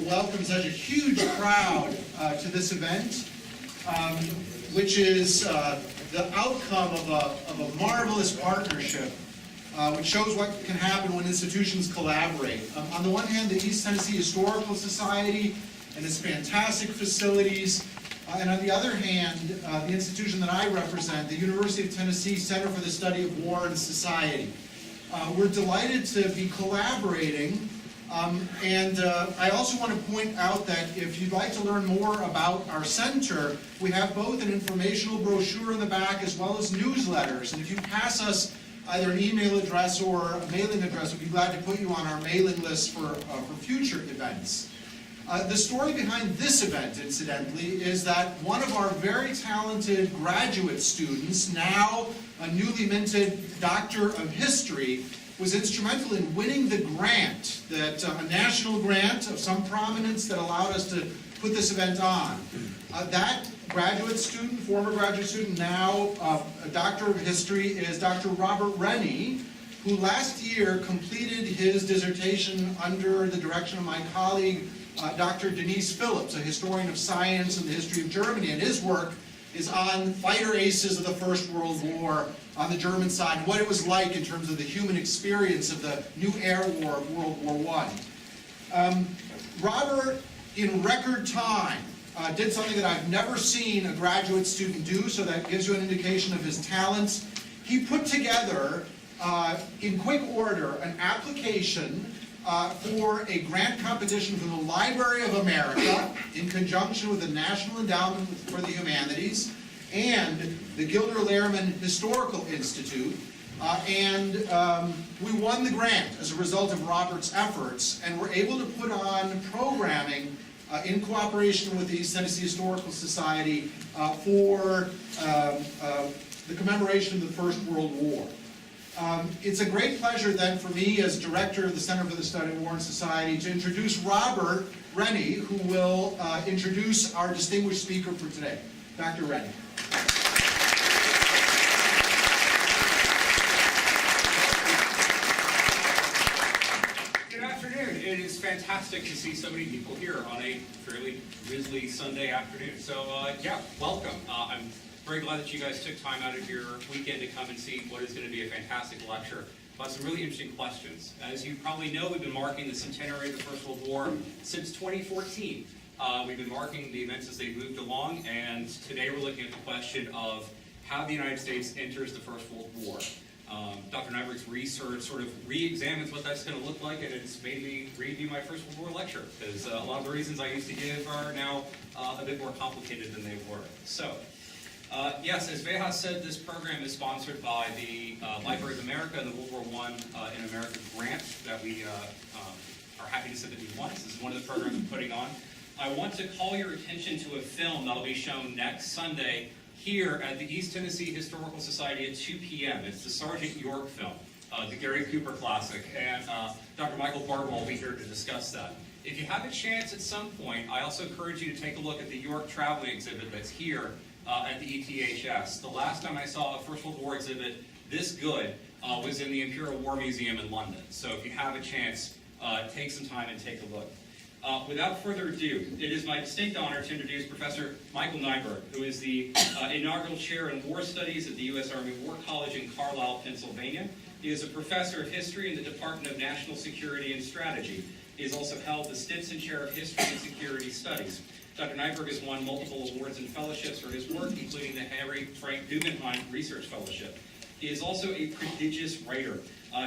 welcome such a huge crowd to this event, which is the outcome of a marvelous partnership, which shows what can happen when institutions collaborate. On the one hand, the East Tennessee Historical Society and its fantastic facilities, and on the other hand, the institution that I represent, the University of Tennessee Center for the Study of War and Society. We're delighted to be collaborating, and I also want to point out that if you'd like to learn more about our center, we have both an informational brochure in the back as well as newsletters, and if you pass us either an email address or a mailing address, we'd be glad to put you on our mailing list for future events. The story behind this event, incidentally, is that one of our very talented graduate students, now a newly minted Doctor of History, was instrumental in winning the grant, a national grant of some prominence that allowed us to put this event on. That graduate student, former graduate student, now a Doctor of History, is Dr. Robert Rennie, who last year completed his dissertation under the direction of my colleague, Dr. Denise Phillips, a historian of science and the history of Germany, and his work is on fighter aces of the First World War on the German side, and what it was like in terms of the human experience of the new air war of World War I. Robert, in record time, did something that I've never seen a graduate student do, so that gives you an indication of his talents. He put together, in quick order, an application for a grant competition from the Library of America in conjunction with the National Endowment for the Humanities and the Gilder Lehrman Historical Institute, and we won the grant as a result of Robert's efforts, and were able to put on programming in cooperation with the East Tennessee Historical Society for the commemoration of the First World War. It's a great pleasure then for me as director of the Center for the Study of War and Society to introduce Robert Rennie, who will introduce our distinguished speaker for today. Dr. Rennie. Good afternoon. It is fantastic to see so many people here on a fairly drizzly Sunday afternoon. So yeah, welcome. I'm very glad that you guys took time out of your weekend to come and see what is going to be a fantastic lecture about some really interesting questions. As you probably know, we've been marking the centenary of the First World War since 2014. We've been marking the events as they've moved along, and today we're looking at the question of how the United States enters the First World War. Dr. Neiberg's research sort of re-examines what that's going to look like, and it's made me review my First World War lecture, because a lot of the reasons I used to give are now a bit more complicated than they were. So. Yes, as Vejas said, this program is sponsored by the Library of America and the World War I in America grant that we are happy to say that we won. This is one of the programs we're putting on. I want to call your attention to a film that will be shown next Sunday here at the East Tennessee Historical Society at 2 p.m. It's the Sergeant York film, the Gary Cooper classic, and Dr. Michael Bartwell will be here to discuss that. If you have a chance at some point, I also encourage you to take a look at the York traveling exhibit that's here at the ETHS. The last time I saw a First World War exhibit this good was in the Imperial War Museum in London. So if you have a chance, take some time and take a look. Without further ado, it is my distinct honor to introduce Professor Michael Neiberg, who is the inaugural chair in War Studies at the U.S. Army War College in Carlisle, Pennsylvania. He is a professor of history in the Department of National Security and Strategy. He has also held the Stinson Chair of History and Security Studies. Dr. Neiberg has won multiple awards and fellowships for his work, including the Harry Frank Guggenheim Research Fellowship. He is also a prodigious writer.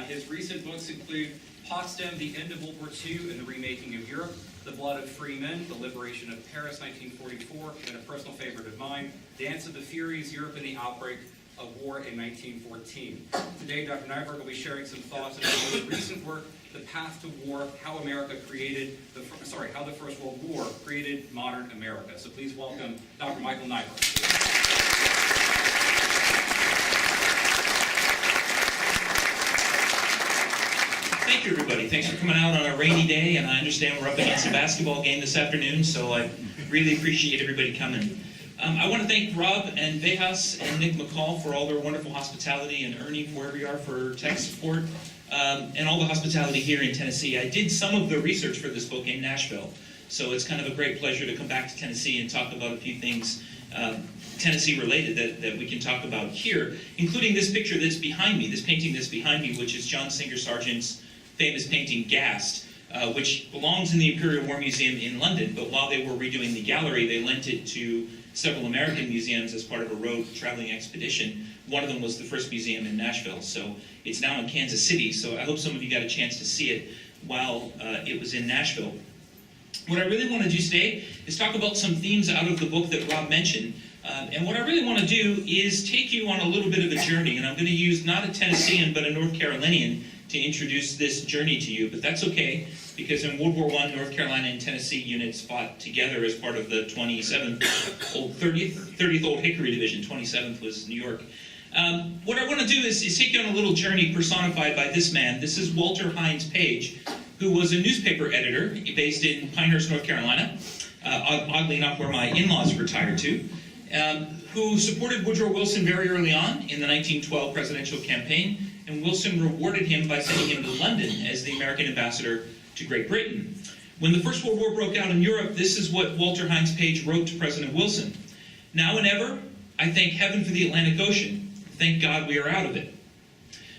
His recent books include Potsdam, The End of World War II and the Remaking of Europe, The Blood of Free Men, The Liberation of Paris, 1944, and a personal favorite of mine, Dance of the Furies, Europe and the Outbreak of War in 1914. Today, Dr. Neiberg will be sharing some thoughts on his most recent work, The Path to War, how how the First World War created modern America. So please welcome Dr. Michael Neiberg. Thank you, everybody. Thanks for coming out on a rainy day, and I understand we're up against a basketball game this afternoon, so I really appreciate everybody coming. I want to thank Rob and Vejas and Nick McCall for all their wonderful hospitality, and Ernie, wherever you are, for tech support, and all the hospitality here in Tennessee. I did some of the research for this book in Nashville. So it's kind of a great pleasure to come back to Tennessee and talk about a few things Tennessee related that we can talk about here, including this picture that's behind me, this painting that's behind me, which is John Singer Sargent's famous painting Gast, which belongs in the Imperial War Museum in London, but while they were redoing the gallery, they lent it to several American museums as part of a road traveling expedition. One of them was the Frisk Museum in Nashville, so it's now in Kansas City, so I hope some of you got a chance to see it while it was in Nashville. What I really want to do today is talk about some themes out of the book that Rob mentioned. And what I really want to do is take you on a little bit of a journey. And I'm going to use not a Tennessean, but a North Carolinian to introduce this journey to you. But that's okay, because in World War I, North Carolina and Tennessee units fought together as part of the 30th Old Hickory Division. 27th was New York. What I want to do is take you on a little journey personified by this man. This is Walter Hines Page, who was a newspaper editor based in Pinehurst, North Carolina, oddly enough where my in-laws retired to, who supported Woodrow Wilson very early on in the 1912 presidential campaign, and Wilson rewarded him by sending him to London as the American ambassador to Great Britain. When the First World War broke out in Europe, this is what Walter Hines Page wrote to President Wilson. "Now and ever, I thank heaven for the Atlantic Ocean. Thank God we are out of it."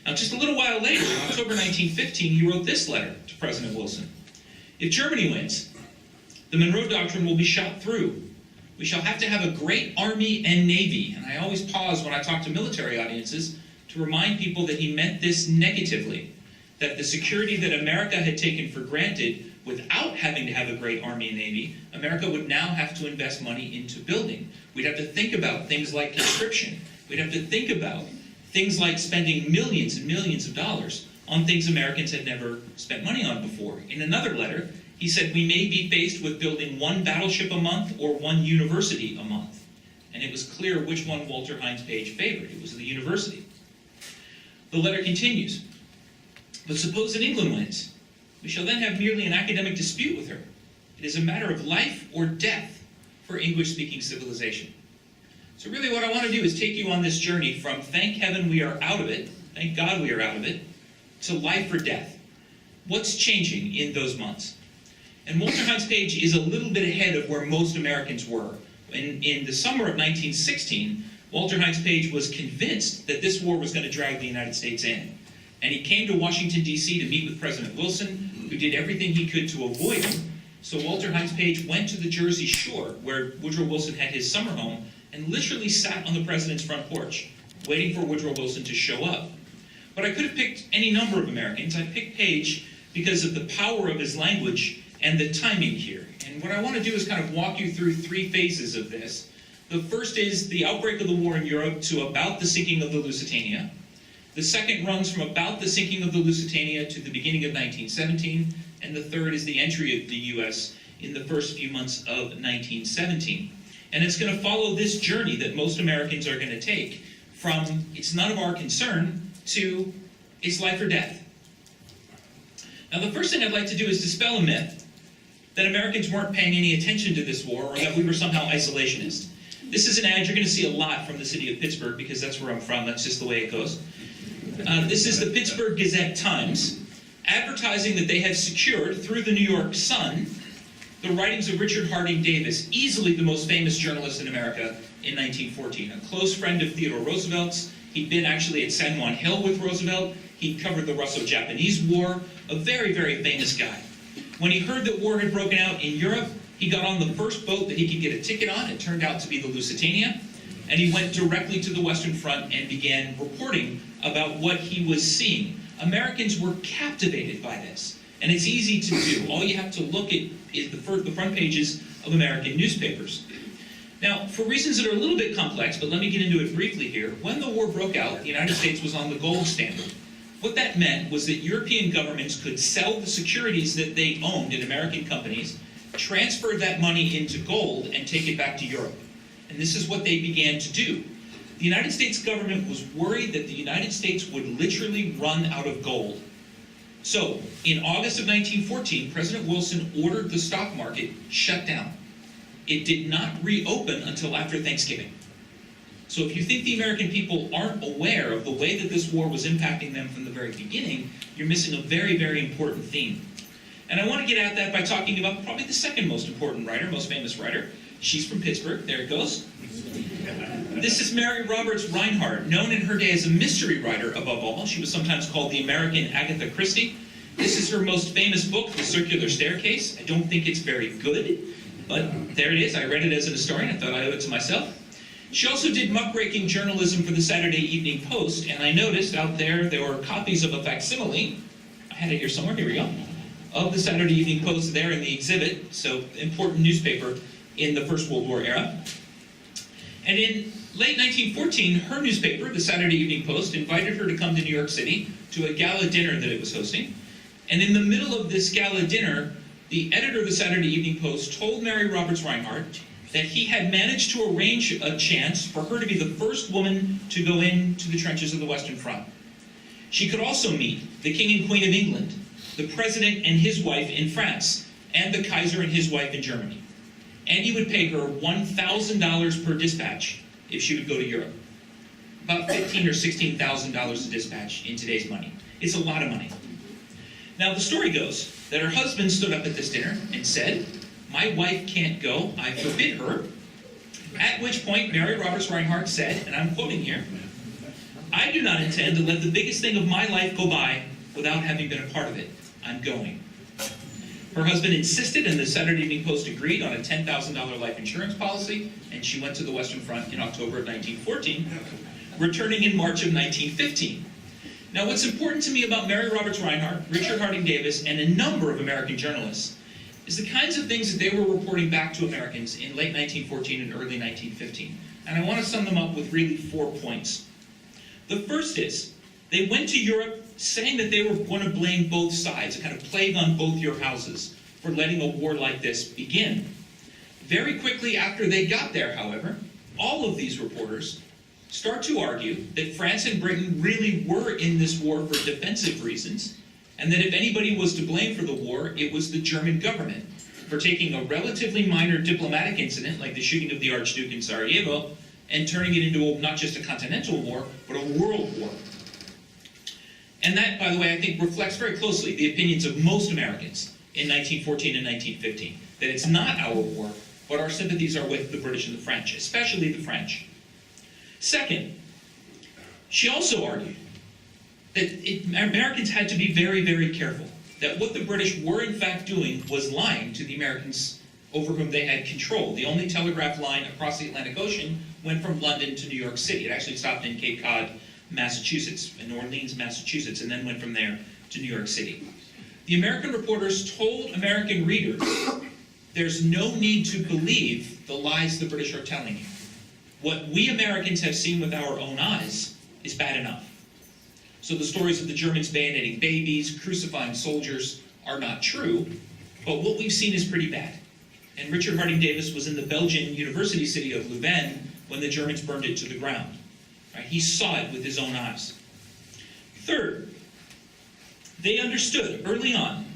Now, just a little while later, in October 1915, he wrote this letter to President Wilson. "If Germany wins, the Monroe Doctrine will be shot through. We shall have to have a great army and navy." And I always pause when I talk to military audiences to remind people that he meant this negatively, that the security that America had taken for granted without having to have a great army and navy, America would now have to invest money into building. We'd have to think about things like conscription. We'd have to think about things like spending millions and millions of dollars on things Americans had never spent money on before. In another letter, he said, "We may be faced with building one battleship a month or one university a month." And it was clear which one Walter Hines Page favored. It was the university. The letter continues, "But suppose that England wins. We shall then have merely an academic dispute with her. It is a matter of life or death for English-speaking civilization." So really what I want to do is take you on this journey from thank heaven we are out of it, thank God we are out of it, to life or death. What's changing in those months? And Walter Hines Page is a little bit ahead of where most Americans were. In the summer of 1916, Walter Hines Page was convinced that this war was going to drag the United States in. And he came to Washington, D.C. to meet with President Wilson, who did everything he could to avoid him. So Walter Hines Page went to the Jersey Shore, where Woodrow Wilson had his summer home, and literally sat on the president's front porch, waiting for Woodrow Wilson to show up. But I could have picked any number of Americans. I picked Page because of the power of his language and the timing here. And what I want to do is kind of walk you through three phases of this. The first is the outbreak of the war in Europe to about the sinking of the Lusitania. The second runs from about the sinking of the Lusitania to the beginning of 1917. And the third is the entry of the U.S. in the first few months of 1917. And it's going to follow this journey that most Americans are going to take from it's none of our concern to it's life or death. Now, the first thing I'd like to do is dispel a myth that Americans weren't paying any attention to this war or that we were somehow isolationist. This is an ad you're going to see a lot from the city of Pittsburgh because that's where I'm from. That's just the way it goes. This is the Pittsburgh Gazette-Times advertising that they had secured through the New York Sun the writings of Richard Harding Davis, easily the most famous journalist in America in 1914. A close friend of Theodore Roosevelt's. He'd been actually at San Juan Hill with Roosevelt. He'd covered the Russo-Japanese War. A very, very famous guy. When he heard that war had broken out in Europe, he got on the first boat that he could get a ticket on. It turned out to be the Lusitania. And he went directly to the Western Front and began reporting about what he was seeing. Americans were captivated by this. And it's easy to do. All you have to look at is the front pages of American newspapers. Now, for reasons that are a little bit complex, but let me get into it briefly here, when the war broke out, the United States was on the gold standard. What that meant was that European governments could sell the securities that they owned in American companies, transfer that money into gold, and take it back to Europe. And this is what they began to do. The United States government was worried that the United States would literally run out of gold. So, in August of 1914, President Wilson ordered the stock market shut down. It did not reopen until after Thanksgiving. So if you think the American people aren't aware of the way that this war was impacting them from the very beginning, you're missing a very, very important theme. And I want to get at that by talking about probably the second most important writer, most famous writer. She's from Pittsburgh. There it goes. This is Mary Roberts Reinhardt, known in her day as a mystery writer above all. She was sometimes called the American Agatha Christie. This is her most famous book, The Circular Staircase. I don't think it's very good, but there it is. I read it as an historian. I thought I owed it to myself. She also did muckraking journalism for the Saturday Evening Post, and I noticed out there were copies of a facsimile. I had it here somewhere. Here we go. Of the Saturday Evening Post there in the exhibit, so important newspaper in the First World War era. And in late 1914, her newspaper, the Saturday Evening Post, invited her to come to New York City to a gala dinner that it was hosting. And in the middle of this gala dinner, the editor of the Saturday Evening Post told Mary Roberts Reinhardt that he had managed to arrange a chance for her to be the first woman to go into the trenches of the Western Front. She could also meet the King and Queen of England, the President and his wife in France, and the Kaiser and his wife in Germany. And he would pay her $1,000 per dispatch if she would go to Europe. About $15,000 or $16,000 a dispatch in today's money. It's a lot of money. Now the story goes that her husband stood up at this dinner and said, "My wife can't go, I forbid her." At which point Mary Roberts Reinhardt said, and I'm quoting here, "I do not intend to let the biggest thing of my life go by without having been a part of it. I'm going." Her husband insisted, and the Saturday Evening Post agreed on a $10,000 life insurance policy, and she went to the Western Front in October of 1914, returning in March of 1915. Now, what's important to me about Mary Roberts Reinhardt, Richard Harding Davis, and a number of American journalists is the kinds of things that they were reporting back to Americans in late 1914 and early 1915. And I want to sum them up with really 4 points. The first is, they went to Europe saying that they were going to blame both sides, a kind of plague on both your houses, for letting a war like this begin. Very quickly after they got there, however, all of these reporters start to argue that France and Britain really were in this war for defensive reasons, and that if anybody was to blame for the war, it was the German government for taking a relatively minor diplomatic incident, like the shooting of the Archduke in Sarajevo, and turning it into not just a continental war, but a world war. And that, by the way, I think reflects very closely the opinions of most Americans in 1914 and 1915, that it's not our war, but our sympathies are with the British and the French, especially the French. Second, she also argued that Americans had to be very, very careful, that what the British were in fact doing was lying to the Americans over whom they had control. The only telegraph line across the Atlantic Ocean went from London to New York City. It actually stopped in Cape Cod, Massachusetts, in New Orleans, Massachusetts, and then went from there to New York City. The American reporters told American readers, there's no need to believe the lies the British are telling you. What we Americans have seen with our own eyes is bad enough. So the stories of the Germans bayoneting babies, crucifying soldiers are not true, but what we've seen is pretty bad. And Richard Harding Davis was in the Belgian university city of Louvain when the Germans burned it to the ground. Right? He saw it with his own eyes. Third, they understood early on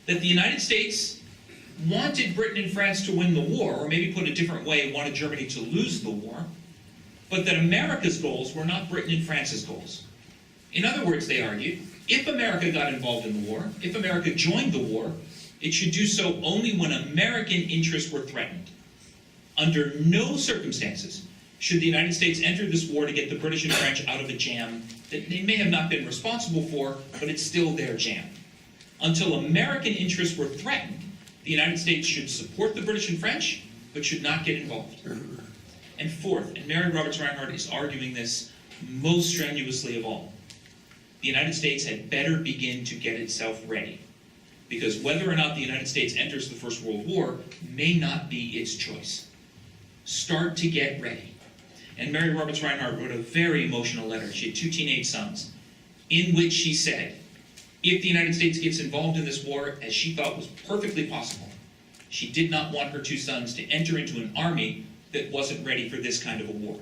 that the United States wanted Britain and France to win the war, or maybe put a different way, wanted Germany to lose the war, but that America's goals were not Britain and France's goals. In other words, they argued, if America got involved in the war, if America joined the war, it should do so only when American interests were threatened. Under no circumstances should the United States enter this war to get the British and French out of a jam that they may have not been responsible for, but it's still their jam. Until American interests were threatened, the United States should support the British and French, but should not get involved. And fourth, and Mary Roberts Reinhardt is arguing this most strenuously of all, the United States had better begin to get itself ready, because whether or not the United States enters the First World War may not be its choice. Start to get ready. And Mary Roberts Reinhardt wrote a very emotional letter. She had 2 teenage sons, in which she said, if the United States gets involved in this war, as she thought was perfectly possible, she did not want her 2 sons to enter into an army that wasn't ready for this kind of a war,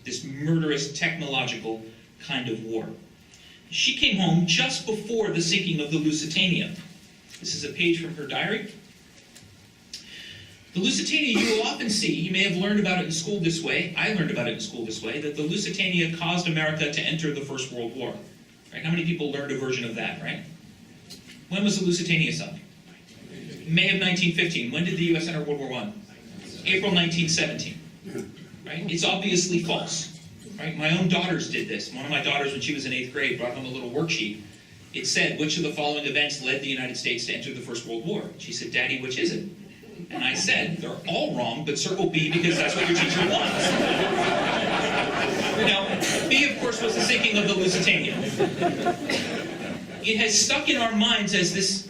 this murderous, technological kind of war. She came home just before the sinking of the Lusitania. This is a page from her diary. The Lusitania, you will often see, you may have learned about it in school this way, I learned about it in school this way, that the Lusitania caused America to enter the First World War. Right? How many people learned a version of that, right? When was the Lusitania sunk? May of 1915. When did the U.S. enter World War I? April 1917. Right? It's obviously false. Right? My own daughters did this. One of my daughters, when she was in 8th grade, brought home a little worksheet. It said, which of the following events led the United States to enter the First World War? She said, Daddy, which is it? And I said, they're all wrong, but circle B because that's what your teacher wants. Now, B, of course, was the sinking of the Lusitania. It has stuck in our minds as this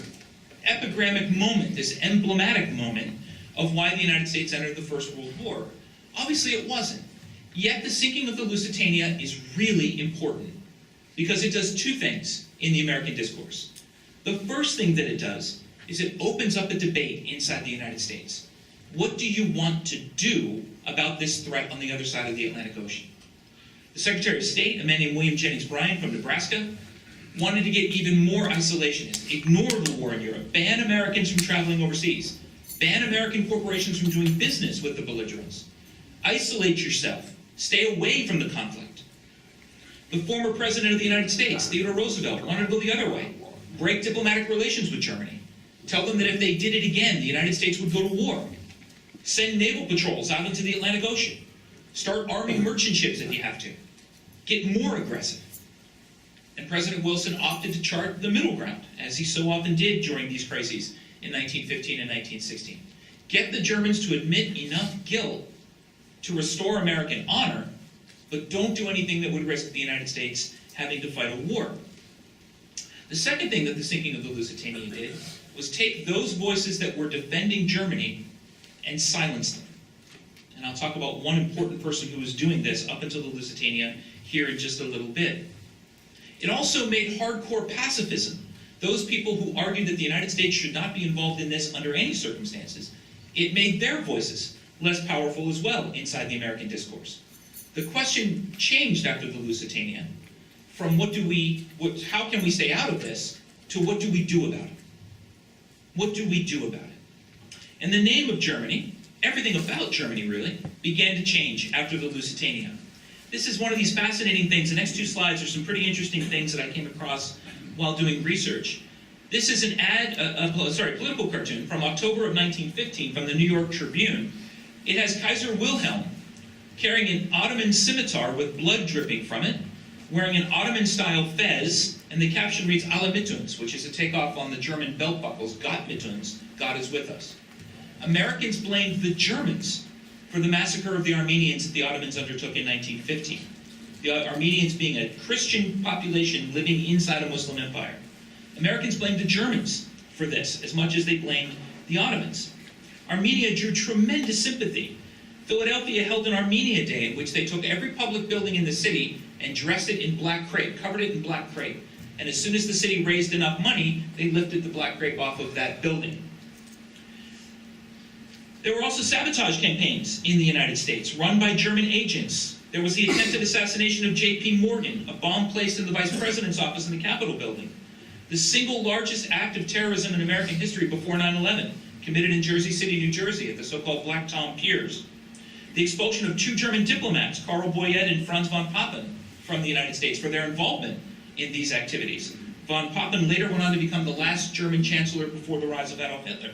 epigrammic moment, this emblematic moment of why the United States entered the First World War. Obviously, it wasn't. Yet the sinking of the Lusitania is really important because it does two things in the American discourse. The first thing that it does is it opens up a debate inside the United States. What do you want to do about this threat on the other side of the Atlantic Ocean? The Secretary of State, a man named William Jennings Bryan from Nebraska, wanted to get even more isolationist, ignore the war in Europe, ban Americans from traveling overseas, ban American corporations from doing business with the belligerents, isolate yourself, stay away from the conflict. The former President of the United States, Theodore Roosevelt, wanted to go the other way, break diplomatic relations with Germany, tell them that if they did it again, the United States would go to war, send naval patrols out into the Atlantic Ocean, start arming merchant ships if you have to, get more aggressive. And President Wilson opted to chart the middle ground, as he so often did during these crises in 1915 and 1916. Get the Germans to admit enough guilt to restore American honor, but don't do anything that would risk the United States having to fight a war. The second thing that the sinking of the Lusitania did was take those voices that were defending Germany and silence them. And I'll talk about one important person who was doing this up until the Lusitania here in just a little bit. It also made hardcore pacifism, those people who argued that the United States should not be involved in this under any circumstances, it made their voices less powerful as well inside the American discourse. The question changed after the Lusitania from how can we stay out of this, to what do we do about it? What do we do about it? And the name of Germany, everything about Germany really, began to change after the Lusitania. This is one of these fascinating things. The next two slides are some pretty interesting things that I came across while doing research. This is an political cartoon from October of 1915 from the New York Tribune. It has Kaiser Wilhelm carrying an Ottoman scimitar with blood dripping from it, wearing an Ottoman-style fez, and the caption reads, Alle mit uns, which is a takeoff on the German belt buckles, Gott mit uns, God is with us. Americans blamed the Germans for the massacre of the Armenians that the Ottomans undertook in 1915. The Armenians being a Christian population living inside a Muslim empire. Americans blamed the Germans for this as much as they blamed the Ottomans. Armenia drew tremendous sympathy. Philadelphia held an Armenia Day in which they took every public building in the city and dressed it in black crepe, covered it in black crepe. And as soon as the city raised enough money, they lifted the black crepe off of that building. There were also sabotage campaigns in the United States, run by German agents. There was the attempted assassination of J.P. Morgan, a bomb placed in the Vice President's office in the Capitol building. The single largest act of terrorism in American history before 9/11, committed in Jersey City, New Jersey, at the so-called Black Tom Piers. The expulsion of two German diplomats, Karl Boyett and Franz von Papen, from the United States for their involvement in these activities. Von Papen later went on to become the last German chancellor before the rise of Adolf Hitler.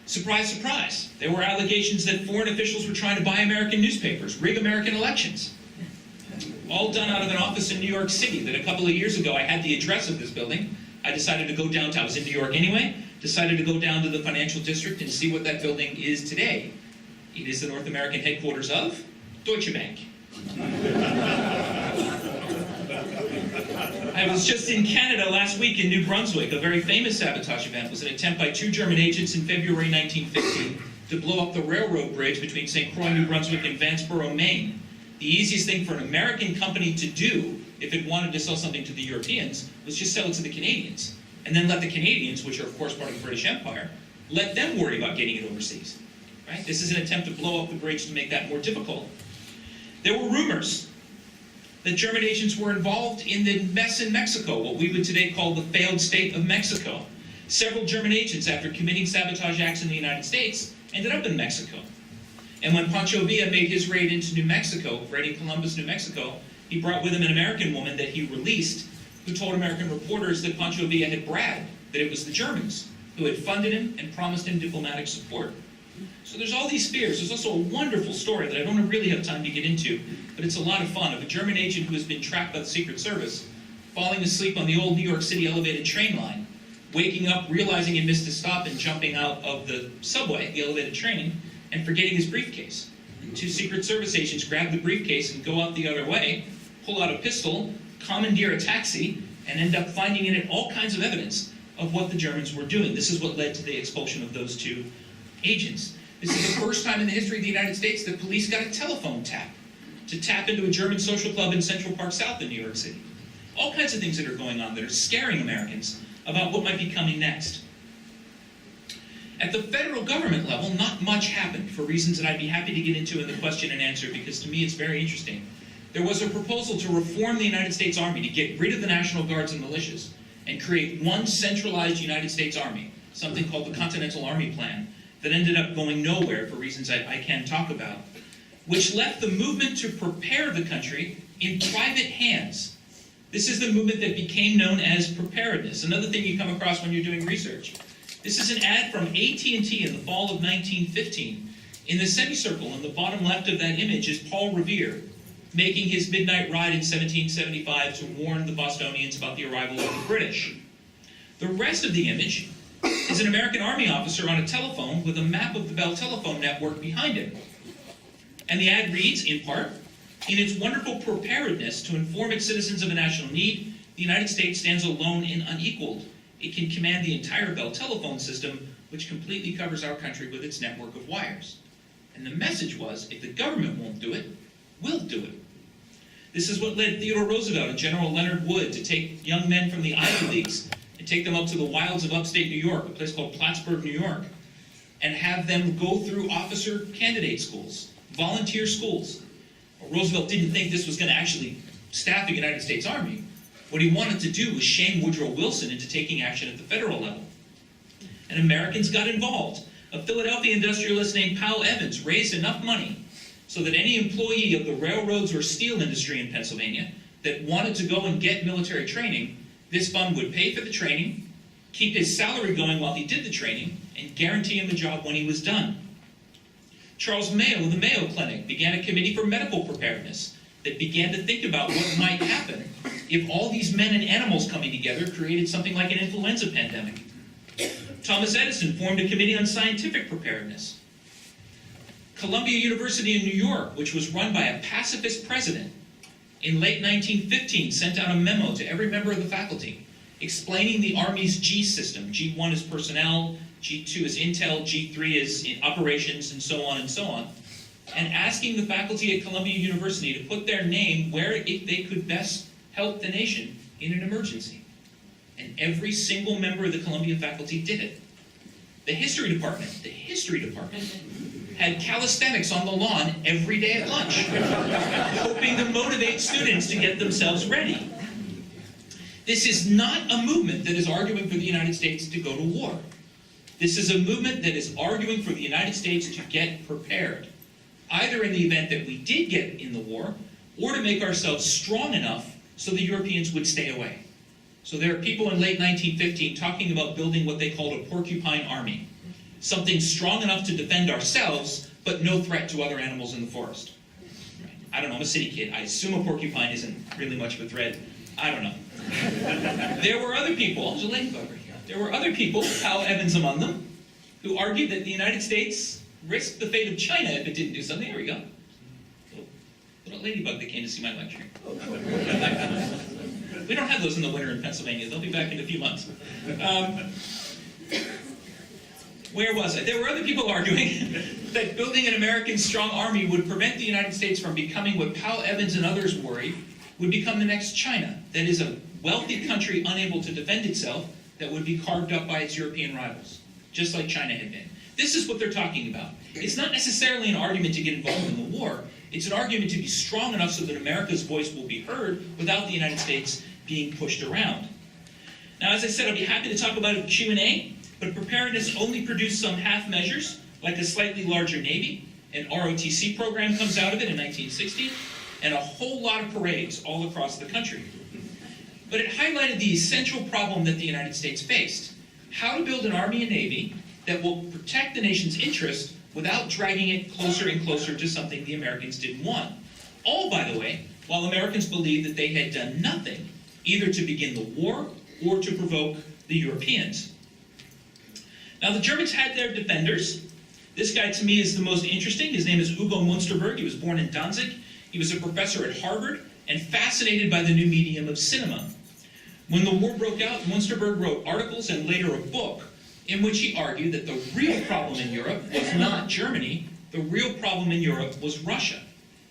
Surprise, surprise. There were allegations that foreign officials were trying to buy American newspapers, rig American elections. All done out of an office in New York City that a couple of years ago I had the address of this building. I decided to go downtown. I was in New York anyway. Decided to go down to the financial district and see what that building is today. It is the North American headquarters of Deutsche Bank. I was just in Canada last week in New Brunswick. A very famous sabotage event was an attempt by two German agents in February 1950 to blow up the railroad bridge between St. Croix, New Brunswick and Vanceboro, Maine. The easiest thing for an American company to do if it wanted to sell something to the Europeans was just sell it to the Canadians. And then let the Canadians, which are of course part of the British Empire, let them worry about getting it overseas. Right? This is an attempt to blow up the bridge to make that more difficult. There were rumors that German agents were involved in the mess in Mexico, what we would today call the failed state of Mexico. Several German agents, after committing sabotage acts in the United States, ended up in Mexico. And when Pancho Villa made his raid into New Mexico, raiding Columbus, New Mexico, he brought with him an American woman that he released, who told American reporters that Pancho Villa had bragged that it was the Germans who had funded him and promised him diplomatic support. So there's all these fears. There's also a wonderful story that I don't really have time to get into, but it's a lot of fun, of a German agent who has been tracked by the Secret Service, falling asleep on the old New York City elevated train line, waking up, realizing he missed his stop, and jumping out of the subway, the elevated train, and forgetting his briefcase. Two Secret Service agents grab the briefcase and go out the other way, pull out a pistol, commandeer a taxi, and end up finding in it all kinds of evidence of what the Germans were doing. This is what led to the expulsion of those two agents. This is the first time in the history of the United States that police got a telephone tap to tap into a German social club in Central Park South in New York City. All kinds of things that are going on that are scaring Americans about what might be coming next. At the federal government level, not much happened for reasons that I'd be happy to get into in the question and answer, because to me it's very interesting. There was a proposal to reform the United States Army, to get rid of the National Guards and militias, and create one centralized United States Army, something called the Continental Army Plan, that ended up going nowhere for reasons I can talk about, which left the movement to prepare the country in private hands. This is the movement that became known as preparedness, another thing you come across when you're doing research. This is an ad from AT&T in the fall of 1915. In the semicircle in the bottom left of that image is Paul Revere, making his midnight ride in 1775 to warn the Bostonians about the arrival of the British. The rest of the image is an American Army officer on a telephone with a map of the Bell telephone network behind him. And the ad reads, in part, "In its wonderful preparedness to inform its citizens of a national need, the United States stands alone and unequaled. It can command the entire Bell telephone system, which completely covers our country with its network of wires." And the message was, if the government won't do it, we'll do it. This is what led Theodore Roosevelt and General Leonard Wood to take young men from the Ivy Leagues and take them up to the wilds of upstate New York, a place called Plattsburgh, New York, and have them go through officer candidate schools, volunteer schools. Well, Roosevelt didn't think this was going to actually staff the United States Army. What he wanted to do was shame Woodrow Wilson into taking action at the federal level. And Americans got involved. A Philadelphia industrialist named Powell Evans raised enough money so that any employee of the railroads or steel industry in Pennsylvania that wanted to go and get military training, this fund would pay for the training, keep his salary going while he did the training, and guarantee him a job when he was done. Charles Mayo of the Mayo Clinic began a committee for medical preparedness that began to think about what might happen if all these men and animals coming together created something like an influenza pandemic. Thomas Edison formed a committee on scientific preparedness. Columbia University in New York, which was run by a pacifist president, in late 1915 sent out a memo to every member of the faculty explaining the Army's G system. G1 is personnel, G2 is intel, G3 is in operations, and so on, and asking the faculty at Columbia University to put their name where they could best help the nation in an emergency. And every single member of the Columbia faculty did it. The history department had calisthenics on the lawn every day at lunch, hoping to motivate students to get themselves ready. This is not a movement that is arguing for the United States to go to war. This is a movement that is arguing for the United States to get prepared, either in the event that we did get in the war, or to make ourselves strong enough so the Europeans would stay away. So there are people in late 1915 talking about building what they called a porcupine army, something strong enough to defend ourselves, but no threat to other animals in the forest. I don't know, I'm a city kid. I assume a porcupine isn't really much of a threat. I don't know. There were other people, there's a ladybug right here. There were other people, Powell Evans among them, who argued that the United States risked the fate of China if it didn't do something. There we go. Little ladybug that came to see my lecture. We don't have those in the winter in Pennsylvania. They'll be back in a few months. Where was I? There were other people arguing that building an American strong army would prevent the United States from becoming what Powell Evans and others worried would become the next China. That is, a wealthy country unable to defend itself that would be carved up by its European rivals, just like China had been. This is what they're talking about. It's not necessarily an argument to get involved in the war. It's an argument to be strong enough so that America's voice will be heard without the United States being pushed around. Now, as I said, I'll be happy to talk about it in Q&A, but preparedness only produced some half measures, like a slightly larger Navy. An ROTC program comes out of it in 1960, and a whole lot of parades all across the country. But it highlighted the essential problem that the United States faced. how to build an army and navy that will protect the nation's interest without dragging it closer and closer to something the Americans didn't want. All, by the way, while Americans believed that they had done nothing, either to begin the war or to provoke the Europeans. Now, the Germans had their defenders. This guy, to me, is the most interesting. His name is Hugo Munsterberg. He was born in Danzig. He was a professor at Harvard and fascinated by the new medium of cinema. When the war broke out, Munsterberg wrote articles and later a book in which he argued that the real problem in Europe was not Germany, the real problem in Europe was Russia,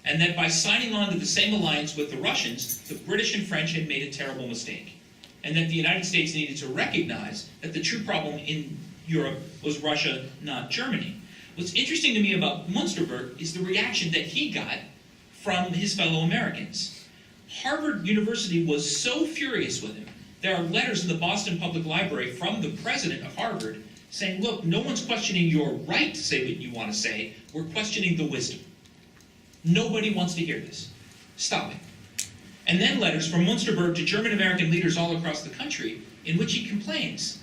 and that by signing on to the same alliance with the Russians, the British and French had made a terrible mistake, and that the United States needed to recognize that the true problem in Europe was Russia, not Germany. What's interesting to me about Munsterberg is the reaction that he got from his fellow Americans. Harvard University was so furious with him. There are letters in the Boston Public Library from the president of Harvard saying, look, no one's questioning your right to say what you want to say. We're questioning the wisdom. Nobody wants to hear this. Stop it. And then letters from Munsterberg to German-American leaders all across the country in which he complains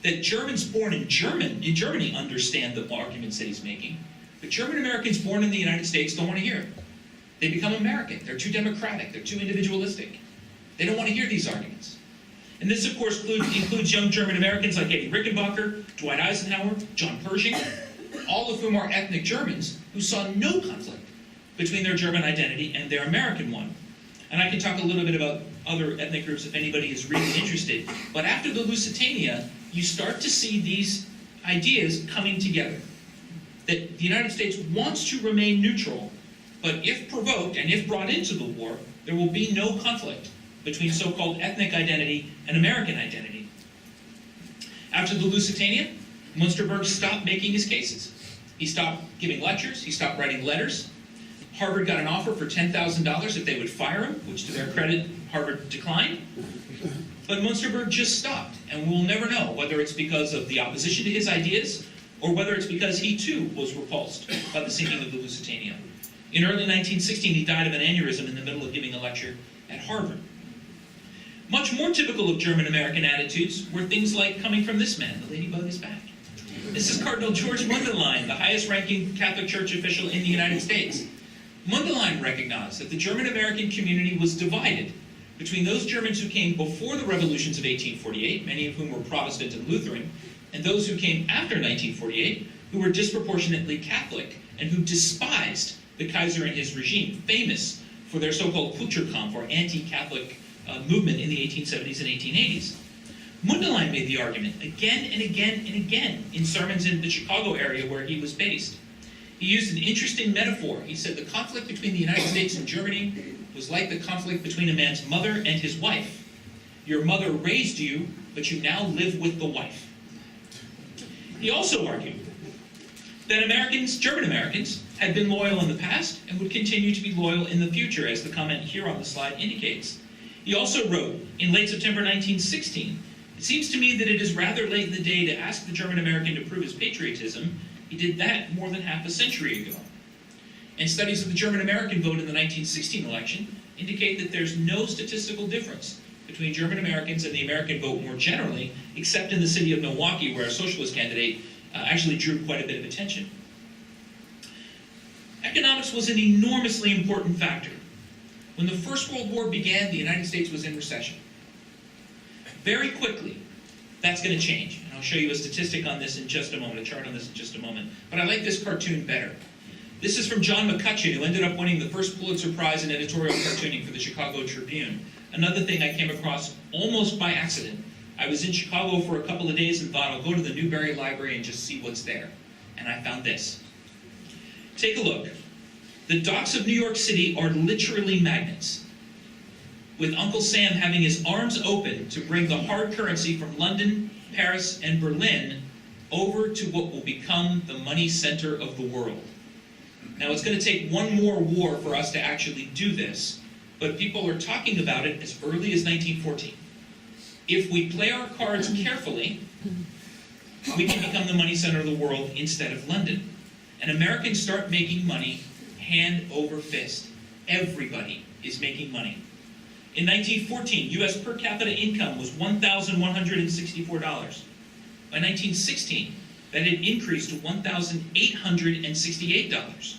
that Germans born in Germany understand the arguments that he's making, but German-Americans born in the United States don't want to hear it. They become American. They're too democratic. They're too individualistic. They don't want to hear these arguments. And this, of course, includes young German Americans like Eddie Rickenbacker, Dwight Eisenhower, John Pershing, all of whom are ethnic Germans who saw no conflict between their German identity and their American one. And I can talk a little bit about other ethnic groups if anybody is really interested. But after the Lusitania, you start to see these ideas coming together. That the United States wants to remain neutral, but if provoked and if brought into the war, there will be no conflict between so-called ethnic identity and American identity. After the Lusitania, Munsterberg stopped making his cases. He stopped giving lectures, he stopped writing letters. Harvard got an offer for $10,000 if they would fire him, which to their credit, Harvard declined. But Munsterberg just stopped, and we'll never know whether it's because of the opposition to his ideas or whether it's because he too was repulsed by the sinking of the Lusitania. In early 1916, he died of an aneurysm in the middle of giving a lecture at Harvard. Much more typical of German-American attitudes were things like coming from this man. The ladybug is back. This is Cardinal George Mundelein, the highest-ranking Catholic Church official in the United States. Mundelein recognized that the German-American community was divided between those Germans who came before the revolutions of 1848, many of whom were Protestant and Lutheran, and those who came after 1948, who were disproportionately Catholic and who despised the Kaiser and his regime, famous for their so-called Kulturkampf, or anti-Catholic movement in the 1870s and 1880s. Mundelein made the argument again and again and again in sermons in the Chicago area where he was based. He used an interesting metaphor. He said the conflict between the United States and Germany was like the conflict between a man's mother and his wife. Your mother raised you, but you now live with the wife. He also argued that German Americans, had been loyal in the past and would continue to be loyal in the future, as the comment here on the slide indicates. He also wrote, in late September 1916, "It seems to me that it is rather late in the day to ask the German American to prove his patriotism. He did that more than half a century ago." And studies of the German American vote in the 1916 election indicate that there's no statistical difference between German Americans and the American vote more generally, except in the city of Milwaukee, where a socialist candidate actually drew quite a bit of attention. Economics was an enormously important factor. When the First World War began, the United States was in recession. Very quickly, that's going to change. And I'll show you a statistic on this in just a moment, a chart on this in just a moment. But I like this cartoon better. This is from John McCutcheon, who ended up winning the first Pulitzer Prize in editorial cartooning for the Chicago Tribune. Another thing I came across almost by accident. I was in Chicago for a couple of days and thought I'll go to the Newberry Library and just see what's there. And I found this. Take a look. The docks of New York City are literally magnets, with Uncle Sam having his arms open to bring the hard currency from London, Paris, and Berlin over to what will become the money center of the world. Now, it's going to take one more war for us to actually do this, but people are talking about it as early as 1914. If we play our cards carefully, we can become the money center of the world instead of London. And Americans start making money hand over fist. Everybody is making money. In 1914, U.S. per capita income was $1,164. By 1916, that had increased to $1,868.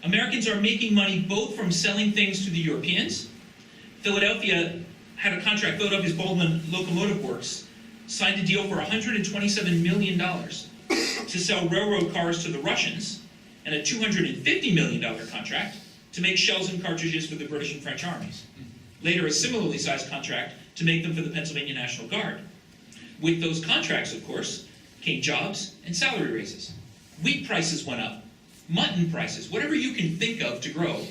Americans are making money both from selling things to the Europeans. Philadelphia had a contract, Philadelphia's Baldwin Locomotive Works signed a deal for $127 million to sell railroad cars to the Russians, and a $250 million contract to make shells and cartridges for the British and French armies. Later, a similarly sized contract to make them for the Pennsylvania National Guard. With those contracts, of course, came jobs and salary raises. Wheat prices went up, mutton prices, whatever you can think of to grow.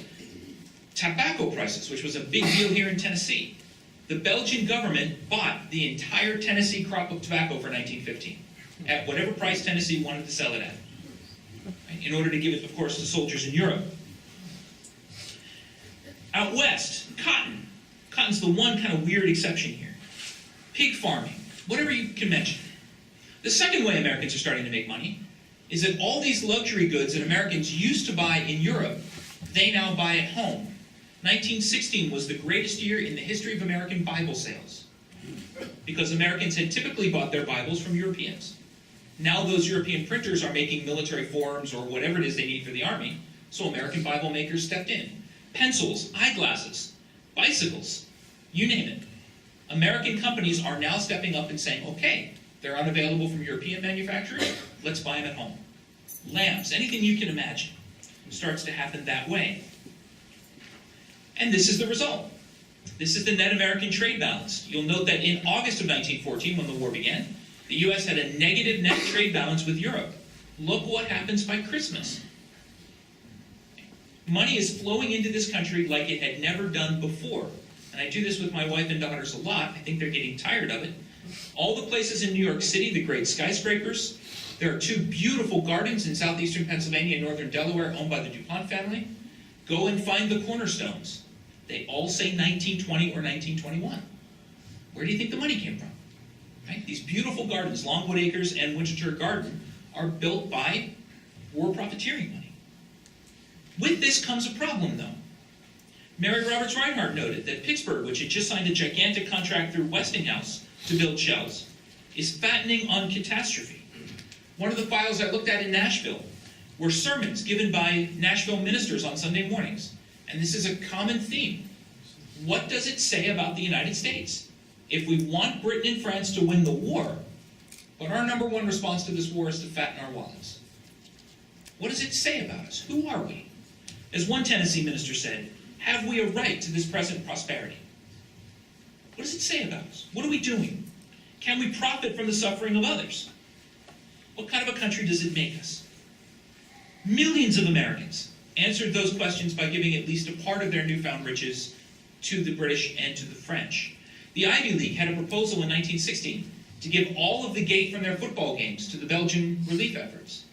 Tobacco prices, which was a big deal here in Tennessee. The Belgian government bought the entire Tennessee crop of tobacco for 1915 at whatever price Tennessee wanted to sell it at, right, in order to give it, of course, to soldiers in Europe. Out west, cotton. Cotton's the one kind of weird exception here. Pig farming, whatever you can mention. The second way Americans are starting to make money is that all these luxury goods that Americans used to buy in Europe, they now buy at home. 1916 was the greatest year in the history of American Bible sales, because Americans had typically bought their Bibles from Europeans. Now those European printers are making military forms or whatever it is they need for the army, so American Bible makers stepped in. Pencils, eyeglasses, bicycles, you name it. American companies are now stepping up and saying, okay, they're unavailable from European manufacturers, let's buy them at home. Lamps, anything you can imagine, starts to happen that way. And this is the result. This is the net American trade balance. You'll note that in August of 1914, when the war began, the U.S. had a negative net trade balance with Europe. Look what happens by Christmas. Money is flowing into this country like it had never done before. And I do this with my wife and daughters a lot. I think they're getting tired of it. All the places in New York City, the great skyscrapers. There are two beautiful gardens in southeastern Pennsylvania and northern Delaware owned by the DuPont family. Go and find the cornerstones. They all say 1920 or 1921. Where do you think the money came from? Right? These beautiful gardens, Longwood Acres and Winchester Garden, are built by war profiteering money. With this comes a problem, though. Mary Roberts Reinhardt noted that Pittsburgh, which had just signed a gigantic contract through Westinghouse to build shells, is fattening on catastrophe. One of the files I looked at in Nashville were sermons given by Nashville ministers on Sunday mornings. And this is a common theme. What does it say about the United States? If we want Britain and France to win the war, but our number one response to this war is to fatten our wallets. What does it say about us? Who are we? As one Tennessee minister said, have we a right to this present prosperity? What does it say about us? What are we doing? Can we profit from the suffering of others? What kind of a country does it make us? Millions of Americans answered those questions by giving at least a part of their newfound riches to the British and to the French. The Ivy League had a proposal in 1916 to give all of the gate from their football games to the Belgian relief efforts.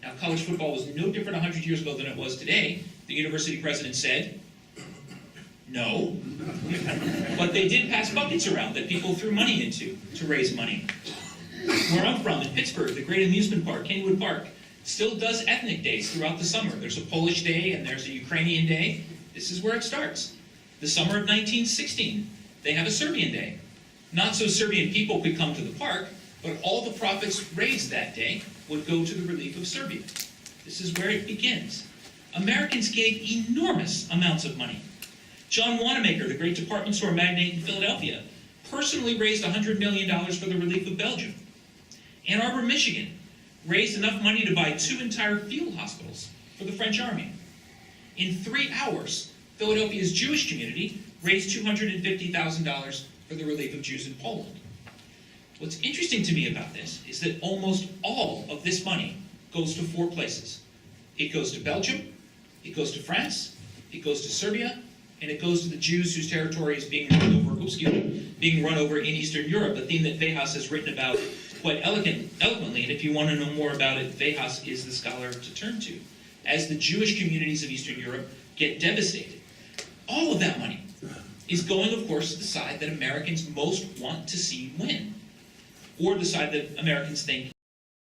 Now, college football was no different 100 years ago than it was today. The university president said, no. But they did pass buckets around that people threw money into to raise money. Where I'm from, in Pittsburgh, the great amusement park, Kennywood Park, still does ethnic days throughout the summer. There's a Polish day and there's a Ukrainian day. This is where it starts. The summer of 1916, they have a Serbian day. Not so Serbian people could come to the park, but all the profits raised that day would go to the relief of Serbia. This is where it begins. Americans gave enormous amounts of money. John Wanamaker, the great department store magnate in Philadelphia, personally raised $100 million for the relief of Belgium. Ann Arbor, Michigan, raised enough money to buy 2 entire field hospitals for the French army. In 3 hours, Philadelphia's Jewish community raised $250,000 for the relief of Jews in Poland. What's interesting to me about this is that almost all of this money goes to 4 places. It goes to Belgium, it goes to France, it goes to Serbia, and it goes to the Jews whose territory is being run over in Eastern Europe, a theme that Vejas has written about quite eloquently, and if you want to know more about it, Vejas is the scholar to turn to. As the Jewish communities of Eastern Europe get devastated, all of that money is going, of course, to the side that Americans most want to see win, or the side that Americans think